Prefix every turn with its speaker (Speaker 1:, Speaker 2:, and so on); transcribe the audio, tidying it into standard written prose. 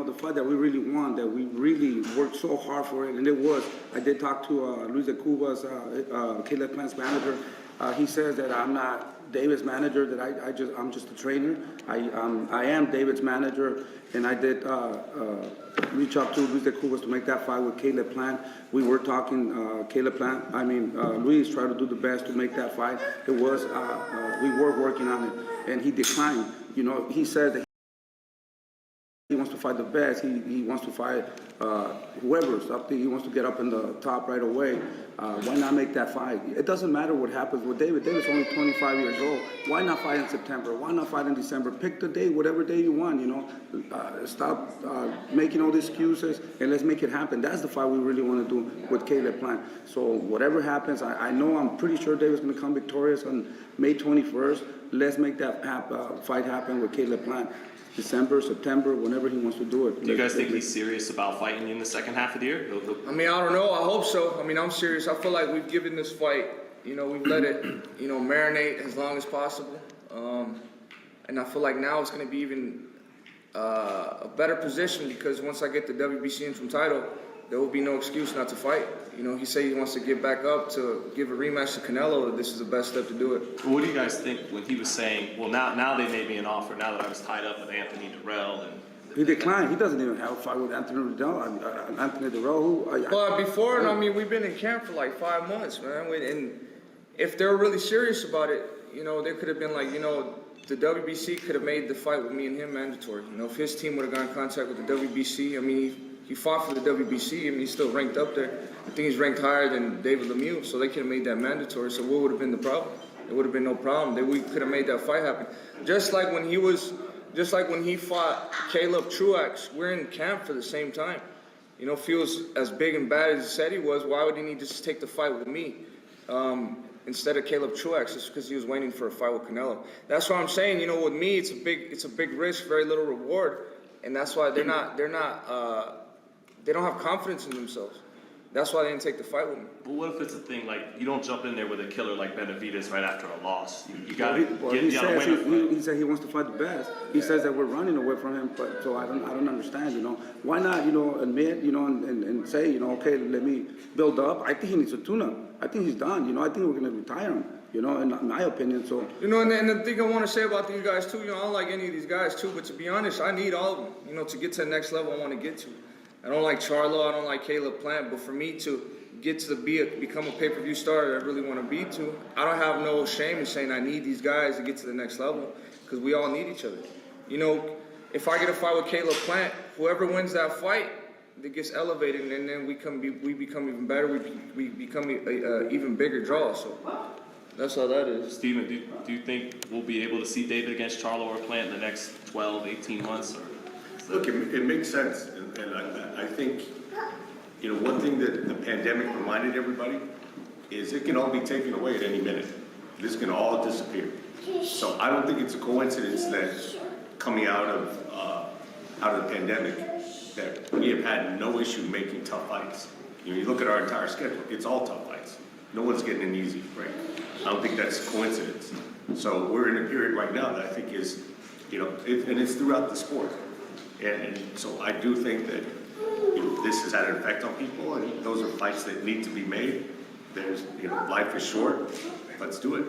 Speaker 1: the fight that we really want, that we really worked so hard for it, and it was. I did talk to Luis de Cuba's, Caleb Plant's manager. He says that I'm not David's manager, that I'm just a trainer. I am David's manager, and I did reach out to Luis de Cuba to make that fight with Caleb Plant. We were talking, Caleb Plant, Luis tried to do the best to make that fight. It was, we were working on it, and he declined. He said that he wants to fight the best. He wants to fight whoever's up there. He wants to get up in the top right away. Why not make that fight? It doesn't matter what happens with David. David's only 25 years old. Why not fight in September? Why not fight in December? Pick the day, whatever day you want, Stop making all the excuses and let's make it happen. That's the fight we really want to do with Caleb Plant. So whatever happens, I'm pretty sure David's going to come victorious on May 21st. Let's make that fight happen with Caleb Plant. December, September, whenever he wants to do it.
Speaker 2: Do you guys think he's serious about fighting in the second half of the year?
Speaker 3: I don't know. I hope so. I'm serious. I feel like we've given this fight, we've let it, marinate as long as possible. And I feel like now it's going to be even a better position because once I get the WBC interim title, there will be no excuse not to fight. He said he wants to get back up to give a rematch to Canelo, that this is the best step to do it.
Speaker 2: What do you guys think when he was saying, well, now they made me an offer, now that I was tied up with Anthony Durrell? And
Speaker 1: he declined. He doesn't even have a fight with Anthony Durrell.
Speaker 3: But before, we've been in camp for like 5 months, man. And if they were really serious about it, they could have been like, the WBC could have made the fight with me and him mandatory. If his team would have got in contact with the WBC, he fought for the WBC. He's still ranked up there. I think he's ranked higher than David Lemieux, so they could have made that mandatory. So what would have been the problem? It would have been no problem. We could have made that fight happen. Just like when he fought Caleb Truax, we're in camp for the same time. If he was as big and bad as he said he was, why would he need to just take the fight with me instead of Caleb Truax? Just because he was waiting for a fight with Canelo. That's what I'm saying. With me, it's a big risk, very little reward, and that's why they don't have confidence in themselves. That's why they didn't take the fight with me.
Speaker 2: But what if it's a thing like you don't jump in there with a killer like Benavidez right after a loss? You got to get the other winner.
Speaker 1: He said he wants to fight the best. He says that we're running away from him, but so I don't understand. Why not admit and say okay, let me build up. I think he needs a tune-up. I think he's done. I think we're going to retire him. In my opinion. So
Speaker 3: and the thing I want to say about these guys too. I don't like any of these guys too, but to be honest, I need all of them. To get to the next level I want to get to. I don't like Charlo, I don't like Caleb Plant, but for me to get to become a pay-per-view star that I really want to be to, I don't have no shame in saying I need these guys to get to the next level because we all need each other. If I get a fight with Caleb Plant, whoever wins that fight, that gets elevated, and then we become even better. We become a even bigger draw. So that's how that is.
Speaker 2: Steven, do you think we'll be able to see David against Charlo or Plant in the next 12, 18 months?
Speaker 4: Look, it makes sense, and I think, one thing that the pandemic reminded everybody is it can all be taken away at any minute. This can all disappear. So I don't think it's a coincidence that coming out of the pandemic, that we have had no issue making tough fights. You look at our entire schedule; it's all tough fights. No one's getting an easy break. I don't think that's a coincidence. So we're in a period right now that I think is, and it's throughout the sport. And so I do think that this has had an effect on people, and those are fights that need to be made. Life is short. Let's do it.